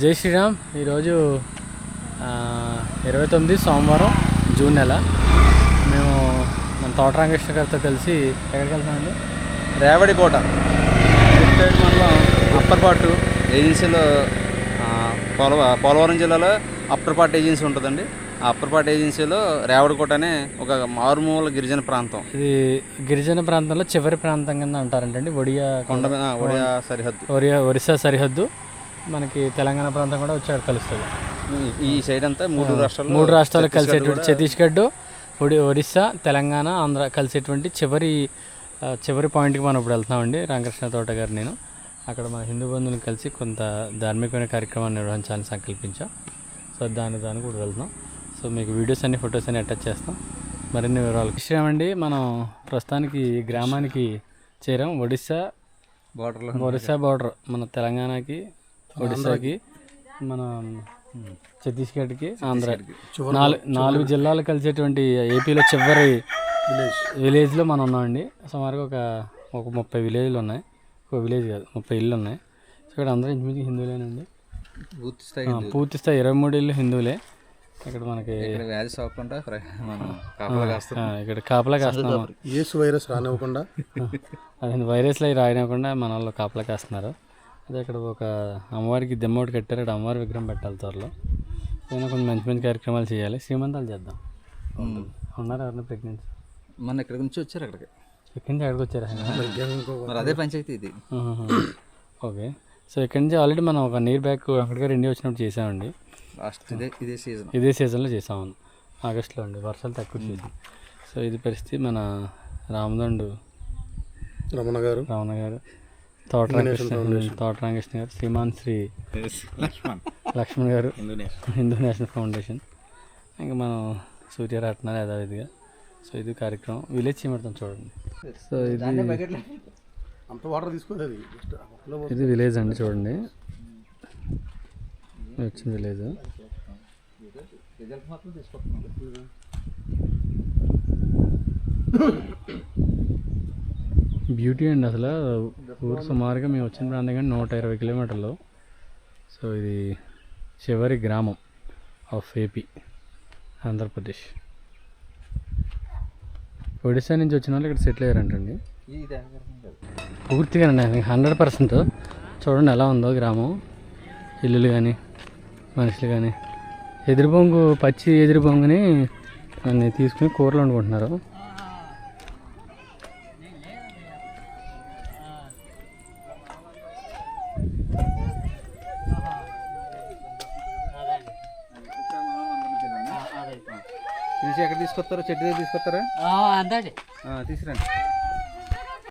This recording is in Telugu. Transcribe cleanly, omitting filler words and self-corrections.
జై శ్రీరామ్. ఈరోజు 29 సోమవారం జూన్ నెల. మేము మన తోట రామకృష్ణ గారితో కలిసి ఎక్కడికి వెళ్తామండి? రేవడికోట మండలం అప్పర్పాటు ఏజెన్సీలో పోలవరం జిల్లాలో అప్పర్పాటు ఏజెన్సీ ఉంటుందండి. ఆ అప్పర్పాటు ఏజెన్సీలో రేవడికోట అనే ఒక మారుమూల గిరిజన ప్రాంతం. ఇది గిరిజన ప్రాంతంలో చివరి ప్రాంతం కింద అంటారంటండి. ఒడియా సరిహద్దు, ఒరిస్సా సరిహద్దు. మనకి తెలంగాణ ప్రాంతం కూడా వచ్చి అక్కడ కలుస్తుంది. ఈ సైడ్ అంతా మూడు రాష్ట్రాలు కలిసేటువంటి ఛత్తీస్గఢ్, ఒరిస్సా, తెలంగాణ, ఆంధ్ర కలిసేటువంటి చివరి పాయింట్కి మనం ఇప్పుడు వెళ్తున్నామండి. రామకృష్ణ తోట గారు నేను అక్కడ మన హిందూ బంధువులను కలిసి కొంత ధార్మికమైన కార్యక్రమాన్ని నిర్వహించాలని సంకల్పించాం. సో దానికి కూడా వెళ్తున్నాం. సో మీకు వీడియోస్ అన్ని ఫొటోస్ అన్ని అటాచ్ చేస్తాం. మరిన్ని వివరాలు ఇష్టమండి. మనం ప్రస్తుతానికి గ్రామానికి చేరాం. ఒడిస్సా బార్డర్, మన తెలంగాణకి, ఒడిస్సాకి, మన ఛత్తీస్గఢ్కి, ఆంధ్రాకి 4 జిల్లాలు కలిసేటువంటి ఏపీలో చివరి విలేజ్లో మనం ఉన్నామండి. సుమారుగా ఒక 30 విలేజ్లు ఉన్నాయి. ఒక విలేజ్ కాదు, 30 ఇళ్ళు ఉన్నాయి. సో ఇక్కడ అందరూ ఇంచుమించు హిందువులేనండి. పూర్తి స్థాయి 23 ఇళ్ళు హిందువులే. ఇక్కడ మనకి ఇక్కడ కాపలా కాస్తున్నాం. వైరస్ రానివ్వకుండా అదే వైరస్లు అవి రానివ్వకుండా మన వాళ్ళు కాపలా కాస్తున్నారు. అదే ఇక్కడ ఒక అమ్మవారికి దెమ్మోటి కట్టారు. అక్కడ అమ్మవారి విగ్రహం పెట్టాలి త్వరలో. ఏదైనా కొంచెం మంచి కార్యక్రమాలు చేయాలి. శ్రీమంతాలు చేద్దాం. ఉన్నారు ఎవరైనా ప్రెగ్నెన్సీ? మన ఇక్కడి నుంచి వచ్చారు. ఇక్కడికి ఎక్కడికి వచ్చారు? అదే పంచాయతీ ఇది. ఓకే. సో ఇక్కడి నుంచి ఆల్రెడీ మనం ఒక నీర్ బ్యాక్ అక్కడికి రెండే వచ్చినప్పుడు చేసామండి. ఇదే సీజన్లో చేసాము, ఆగస్టులో అండి. వర్షాలు తక్కువ సీజన్. సో ఇది పరిస్థితి. మన రమణ గారు, తోట రామకృష్ణ గారు, శ్రీమాన్ శ్రీ లక్ష్మణ్ గారు, హిందూ నేషనల్ ఫౌండేషన్. ఇంకా మనం సూర్యరత్నాలు యథావిధిగా. సో ఇది కార్యక్రమం. విలేజ్ చేయమంటాం చూడండి. సో ఇది విలేజ్ అండి. చూడండి వచ్చింది విలేజ్. బ్యూటీ అండి. అసలు ఊరు సుమారుగా మేము వచ్చిన ప్రాంతం కానీ 120 కిలోమీటర్లు. సో ఇది చివరి గ్రామం ఆఫ్ ఏపీ, ఆంధ్రప్రదేశ్. ఒడిశా నుంచి వచ్చిన వాళ్ళు ఇక్కడ సెటిల్ అయ్యారంటండి. పూర్తిగానండి 100%. చూడండి ఎలా ఉందో గ్రామం. ఇల్లులు కానీ, మనుషులు కానీ. పచ్చి ఎదురుబొంగుని అన్నీ తీసుకుని కూరలు వండుకుంటున్నారు. ఎక్కడ తీసుకొస్తారో? చెట్టు దగ్గర తీసుకొస్తారా? అందండి తీసుకురండి.